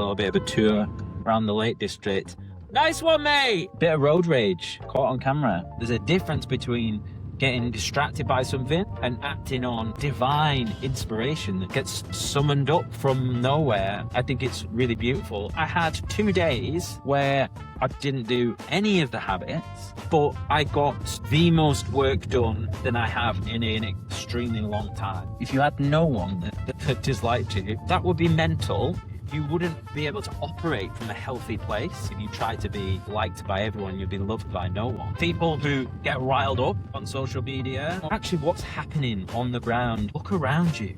little bit of a tour around the Lake District. Nice one, mate! Bit of road rage caught on camera. There's a difference between getting distracted by something and acting on divine inspiration that gets summoned up from nowhere. I think it's really beautiful. I had 2 days where I didn't do any of the habits, but I got the most work done than I have in an extremely long time. If you had no one that disliked you, that would be mental. You wouldn't be able to operate from a healthy place. If you try to be liked by everyone, you'd be loved by no one. People who get riled up on social media, actually what's happening on the ground, look around you.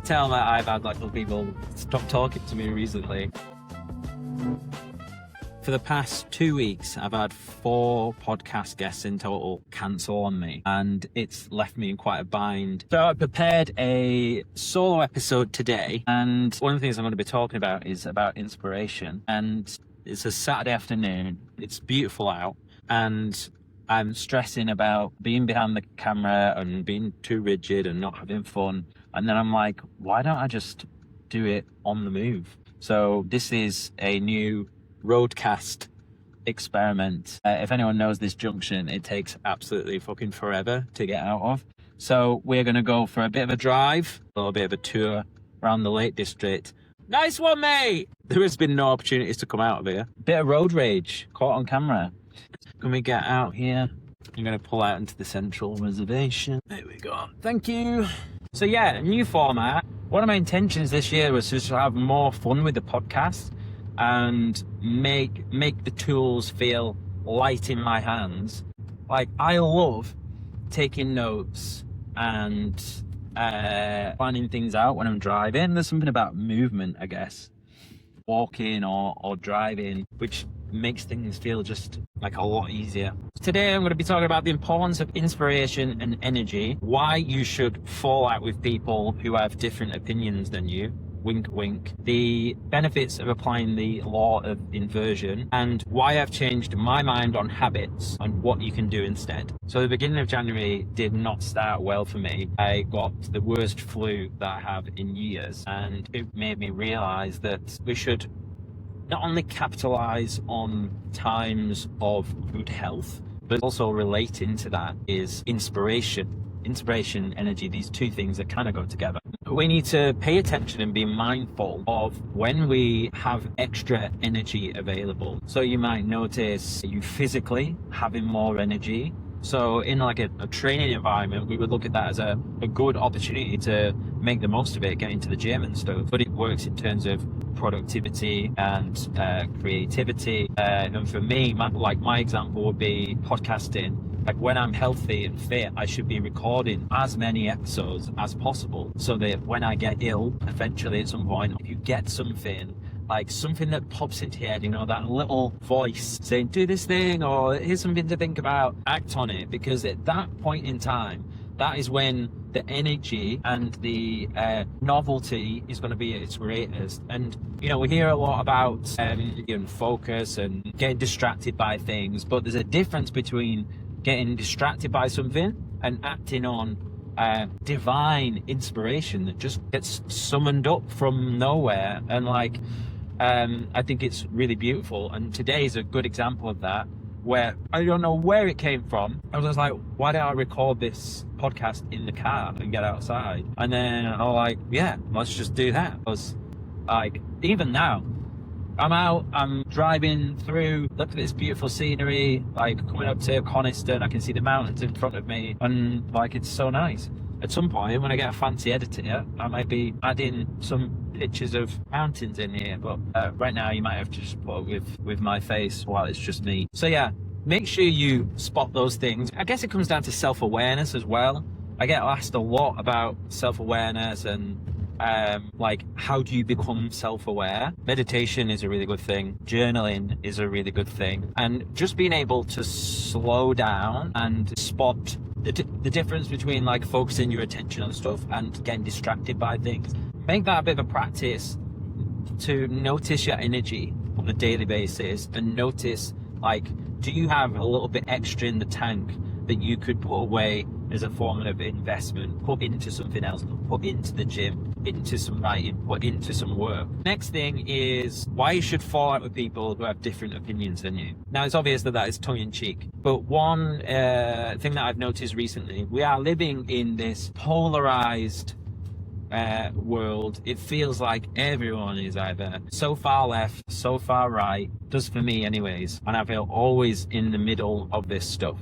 Tell that I've had like little people stop talking to me recently. For the past 2 weeks, I've had 4 podcast guests in total cancel on me, and it's left me in quite a bind. So I prepared a solo episode today, and one of the things I'm going to be talking about is about inspiration. And it's a Saturday afternoon, it's beautiful out, and I'm stressing about being behind the camera and being too rigid and not having fun. And then I'm like, why don't I just do it on the move? So this is a new Roadcast experiment. If anyone knows this junction, it takes absolutely fucking forever to get out of. So we're going to go for a bit of a drive, a little bit of a tour around the Lake District. Nice one, mate! There has been no opportunities to come out of here. Bit of road rage caught on camera. Can we get out here? I'm going to pull out into the central reservation. There we go. Thank you. So yeah, new format. One of my intentions this year was just to have more fun with the podcast and make the tools feel light in my hands. Like, I love taking notes and planning things out when I'm driving. There's something about movement, I guess, walking or driving, which makes things feel just like a lot easier. Today I'm going to be talking about the importance of inspiration and energy, why you should fall out with people who have different opinions than you, wink wink, the benefits of applying the law of inversion, and why I've changed my mind on habits and what you can do instead. So the beginning of January did not start well for me. I got the worst flu that I have in years, and it made me realize that we should not only capitalize on times of good health, but also relating to that is inspiration, energy, these two things that kind of go together. We need to pay attention and be mindful of when we have extra energy available. So you might notice you physically having more energy. So in like a training environment, we would look at that as a good opportunity to make the most of it, get into the gym and stuff. But it works in terms of productivity and creativity. And for me, my example would be podcasting. Like, when I'm healthy and fit, I should be recording as many episodes as possible so that when I get ill, eventually at some point, if you get something, like something that pops into your head, you know, that little voice saying, do this thing, or here's something to think about, act on it. Because at that point in time, that is when the energy and the novelty is going to be at its greatest. And, you know, we hear a lot about focus and getting distracted by things, but there's a difference between getting distracted by something and acting on divine inspiration that just gets summoned up from nowhere. And I think it's really beautiful. And today is a good example of that, where I don't know where it came from. I was like, why don't I record this podcast in the car and get outside? And then I'm like, yeah, let's just do that. Because like, even now, I'm out, I'm driving through, look at this beautiful scenery, like coming up to Coniston, I can see the mountains in front of me, and like, it's so nice. At some point, when I get a fancy editor, I might be adding some pictures of mountains in here, but right now you might have to just put it with my face while it's just me. So yeah, make sure you spot those things. I guess it comes down to self-awareness as well. I get asked a lot about self-awareness and like, how do you become self-aware? Meditation is a really good thing. Journaling is a really good thing. And just being able to slow down and spot the difference between like focusing your attention on stuff and getting distracted by things. Make that a bit of a practice to notice your energy on a daily basis and notice, like, do you have a little bit extra in the tank that you could put away as a form of investment, put into something else, put into the gym, into some writing, put into some work. Next thing is why you should fall out with people who have different opinions than you. Now, it's obvious that is tongue-in-cheek, but one thing that I've noticed recently, we are living in this polarized world. It feels like everyone is either so far left, so far right, does for me anyways, and I feel always in the middle of this stuff.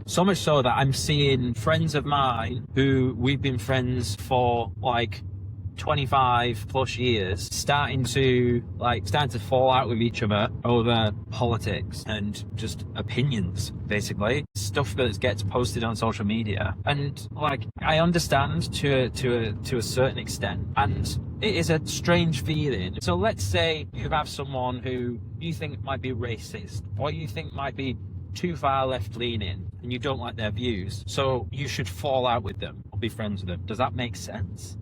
So much so that I'm seeing friends of mine who we've been friends for like 25 plus years starting to fall out with each other over politics and just opinions, basically stuff that gets posted on social media. And like, I understand to a certain extent, and it is a strange feeling. So let's say you have someone who you think might be racist, or you think might be too far left leaning, and you don't like their views, so you should fall out with them or be friends with them. Does that make sense?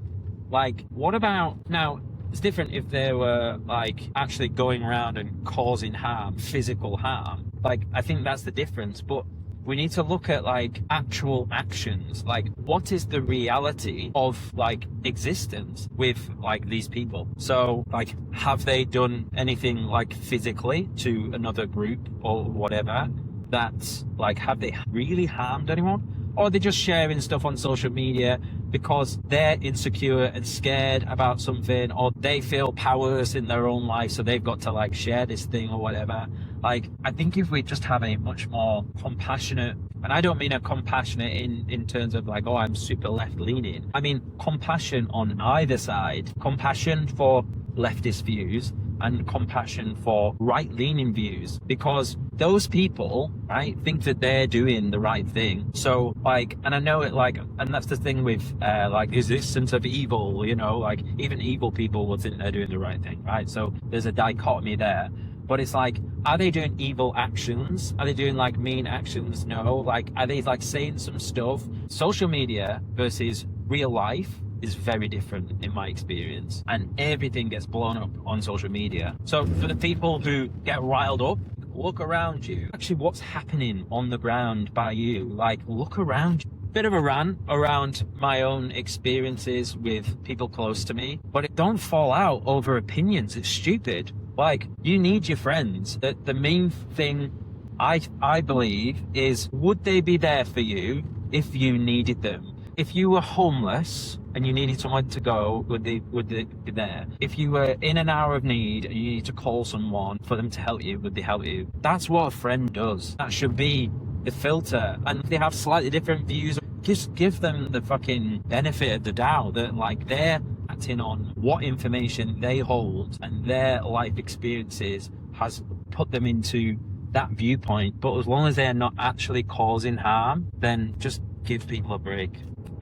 Like, what about now? It's different if they were like actually going around and causing harm, physical harm. Like, I think that's the difference. But we need to look at like actual actions. Like, what is the reality of like existence with like these people? So like, have they done anything like physically to another group or whatever? That's like, have they really harmed anyone? Or are they just sharing stuff on social media because they're insecure and scared about something, or they feel powerless in their own life, so they've got to like share this thing or whatever? Like, I think if we just have a much more compassionate, and I don't mean a compassionate in terms of like, oh, I'm super left leaning. I mean compassion on either side, compassion for leftist views and compassion for right-leaning views, because those people, right, think that they're doing the right thing. So like, and I know it, like, and that's the thing with like resistance of evil, you know, like even evil people will think they're doing the right thing, right? So there's a dichotomy there. But it's like, are they doing evil actions? Are they doing like mean actions? No. Like, are they like saying some stuff? Social media versus real life is very different in my experience, and everything gets blown up on social media. So for the people who get riled up, look around you. Actually, what's happening on the ground by you? Like, look around you. Bit of a rant around my own experiences with people close to me, but don't fall out over opinions. It's stupid. Like, you need your friends. The main thing I believe is, would they be there for you if you needed them? If you were homeless and you needed someone to go, would they be there? If you were in an hour of need and you need to call someone for them to help you, would they help you? That's what a friend does. That should be the filter. And if they have slightly different views, just give them the fucking benefit of the doubt that like they're acting on what information they hold and their life experiences has put them into that viewpoint. But as long as they're not actually causing harm, then just give people a break.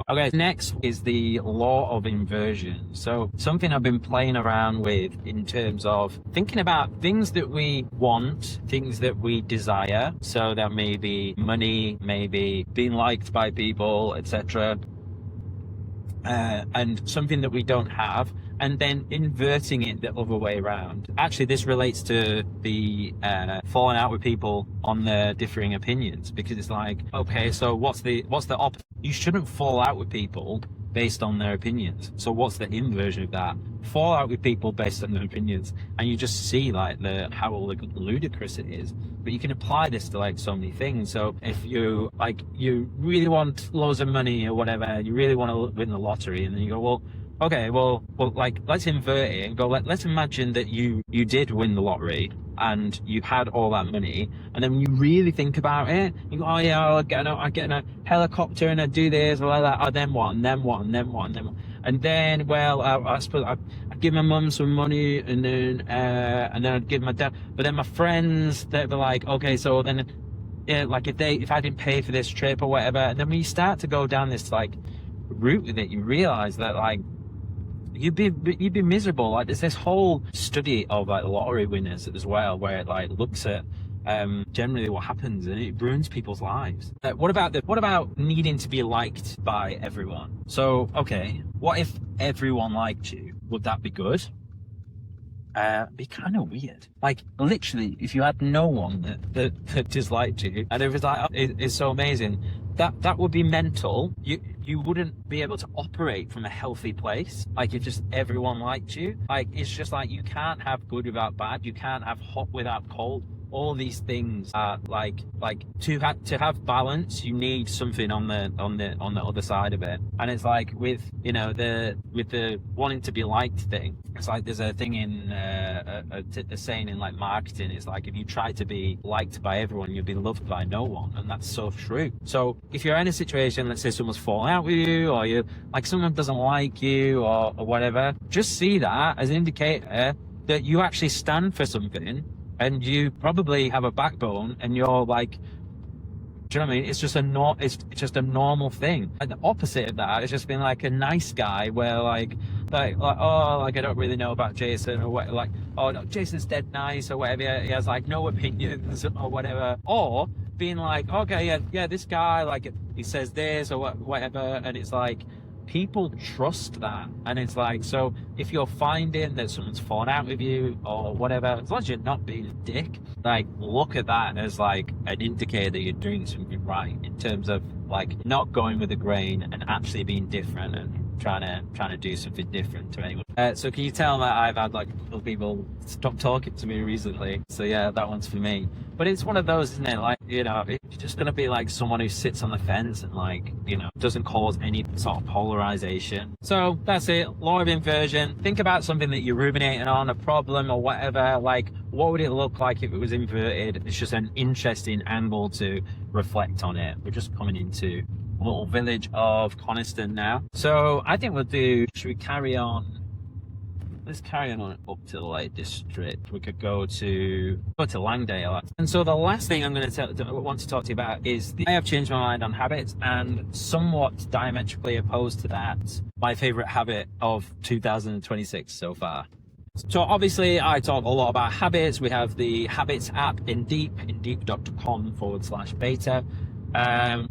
Okay, next is the law of inversion. So something I've been playing around with in terms of thinking about things that we want, things that we desire. So that may be money, maybe being liked by people, etc. And something that we don't have, and then inverting it the other way around. Actually, this relates to the falling out with people on their differing opinions, because it's like, okay, so what's the opposite? You shouldn't fall out with people based on their opinions. So what's the inversion of that? Fall out with people based on their opinions, and you just see like how ludicrous it is. But you can apply this to like so many things. So if you really want loads of money or whatever, you really want to win the lottery, and then you go, well, okay, well, like, let's invert it and go, let's imagine that you did win the lottery and you had all that money, and then you really think about it, you go, oh yeah, I'll get in a helicopter and I do this or like that, oh, then what, and then what, and then what, and then what. And then, well, I suppose I'd give my mum some money, and then I'd give my dad, but then my friends, they'd be like, okay, so then, yeah, like if I didn't pay for this trip or whatever, and then when you start to go down this like route with it, you realize that like you'd be miserable. Like, there's this whole study of like lottery winners as well, where it like looks at generally what happens, and it ruins people's lives. What about needing to be liked by everyone? So okay, what if everyone liked you? Would that be good? Be kind of weird. Like, literally, if you had no one that disliked you, and it was like, it's so amazing, that would be mental. You wouldn't be able to operate from a healthy place. Like, if just everyone liked you, like, it's just like, you can't have good without bad, you can't have hot without cold. All these things are like to have balance, you need something on the other side of it. And it's like with the wanting to be liked thing, it's like there's a thing in a saying in like marketing, it's like, if you try to be liked by everyone, you'll be loved by no one. And that's so true. So if you're in a situation, let's say someone's falling out with you, or you like someone doesn't like you, or whatever, just see that as an indicator that you actually stand for something, and you probably have a backbone, and you're like, do you know what I mean? It's just a normal thing. And the opposite of that is just being like a nice guy, where like oh, like, I don't really know about Jason, or what, like, oh no, Jason's dead nice, or whatever. He has like no opinions or whatever. Or being like, okay, yeah, this guy, like, he says this or whatever, and it's like, people trust that. And it's like, so if you're finding that someone's fallen out with you or whatever, as long as you're not being a dick, like, look at that as like an indicator that you're doing something right, in terms of like not going with the grain and actually being different and trying to do something different to anyone. So can you tell that I've had like a couple of people stop talking to me recently? So yeah, that one's for me. But it's one of those, isn't it? Like, it's just going to be like someone who sits on the fence and like, doesn't cause any sort of polarization. So that's it. Law of inversion. Think about something that you're ruminating on, a problem or whatever. Like, what would it look like if it was inverted? It's just an interesting angle to reflect on it. We're just coming into a little village of Coniston now. So I think should we carry on? Let's carry on up to the Lake District. We could go to Langdale. And so the last thing I'm going to want to talk to you about is I have changed my mind on habits, and somewhat diametrically opposed to that, my favorite habit of 2026 so far. So obviously I talk a lot about habits. We have the habits app in deep.com/beta,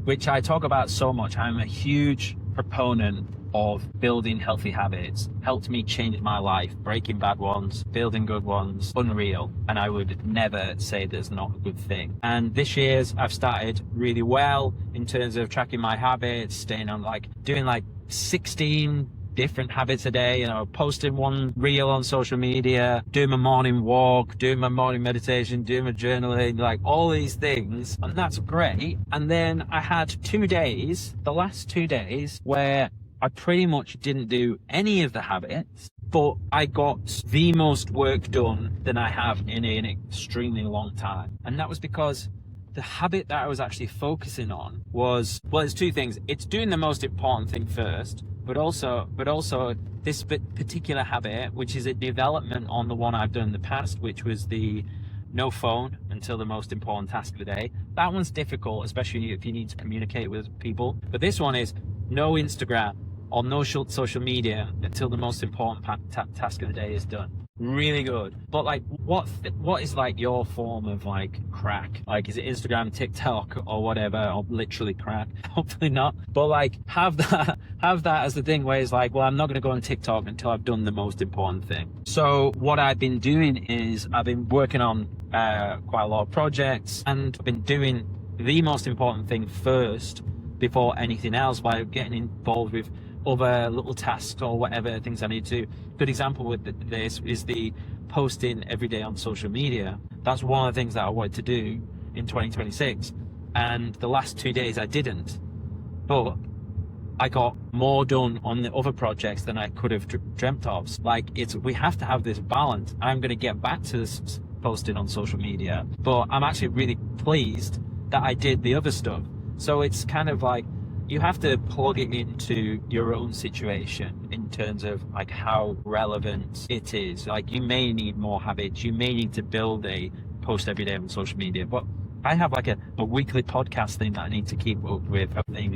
which I talk about so much. I'm a huge proponent of building healthy habits. Helped me change my life, breaking bad ones, building good ones, unreal. And I would never say there's not a good thing. And this year's I've started really well in terms of tracking my habits, staying on, like, doing like 16 different habits a day, posting one reel on social media, doing my morning walk, doing my morning meditation, doing my journaling, like all these things. And that's great. And then I had the last 2 days, where I pretty much didn't do any of the habits, but I got the most work done than I have in an extremely long time. And that was because the habit that I was actually focusing on was, well, it's two things. It's doing the most important thing first, but also this particular habit, which is a development on the one I've done in the past, which was the no phone until the most important task of the day. That one's difficult, especially if you need to communicate with people. But this one is no Instagram or no social media until the most important task of the day is done. Really good. But like, what is like your form of like crack? Like, is it Instagram, TikTok, or whatever, or literally crack? Hopefully not. But like, have that as the thing where it's like, well, I'm not going to go on TikTok until I've done the most important thing. So what I've been doing is I've been working on quite a lot of projects, and I've been doing the most important thing first before anything else, by getting involved with other little tasks or whatever things I need to do. Good example with this is the posting every day on social media. That's one of the things that I wanted to do in 2026, and the last 2 days I didn't, but I got more done on the other projects than I could have dreamt of. Like, we have to have this balance. I'm going to get back to this posting on social media, but I'm actually really pleased that I did the other stuff. So it's kind of like, you have to plug it into your own situation in terms of like how relevant it is. Like, you may need more habits, you may need to build a post every day on social media, but I have like a weekly podcast thing that I need to keep up with.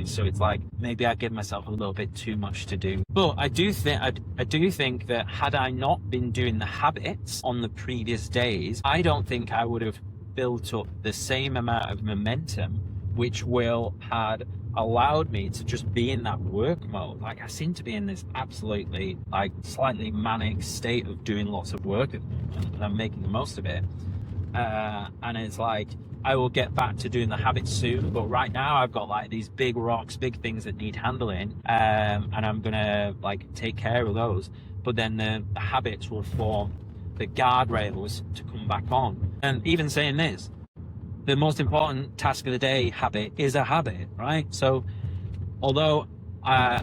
So it's like, maybe I give myself a little bit too much to do. But I do think that had I not been doing the habits on the previous days, I don't think I would have built up the same amount of momentum, which had allowed me to just be in that work mode. Like, I seem to be in this absolutely like slightly manic state of doing lots of work, and I'm making the most of it. And it's like, I will get back to doing the habits soon, but right now I've got like these big rocks, big things that need handling, and I'm gonna like take care of those. But then the habits will form the guardrails to come back on. And even saying this, the most important task of the day habit is a habit, right? So although I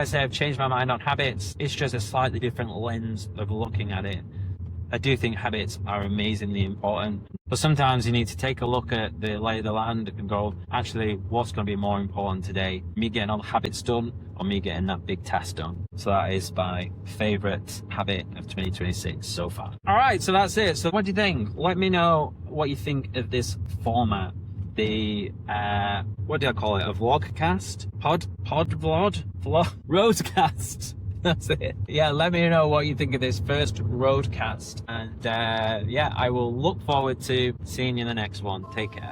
say I've changed my mind on habits, it's just a slightly different lens of looking at it. I do think habits are amazingly important, but sometimes you need to take a look at the lay of the land and go, actually, what's going to be more important today? Me getting all the habits done or me getting that big task done? So that is my favorite habit of 2026 so far. All right, so that's it. So what do you think? Let me know what you think of this format. The what do I call it? A vlogcast? Vlog? Roadcast. That's it. Yeah, let me know what you think of this first Roadcast. And yeah, I will look forward to seeing you in the next one. Take care.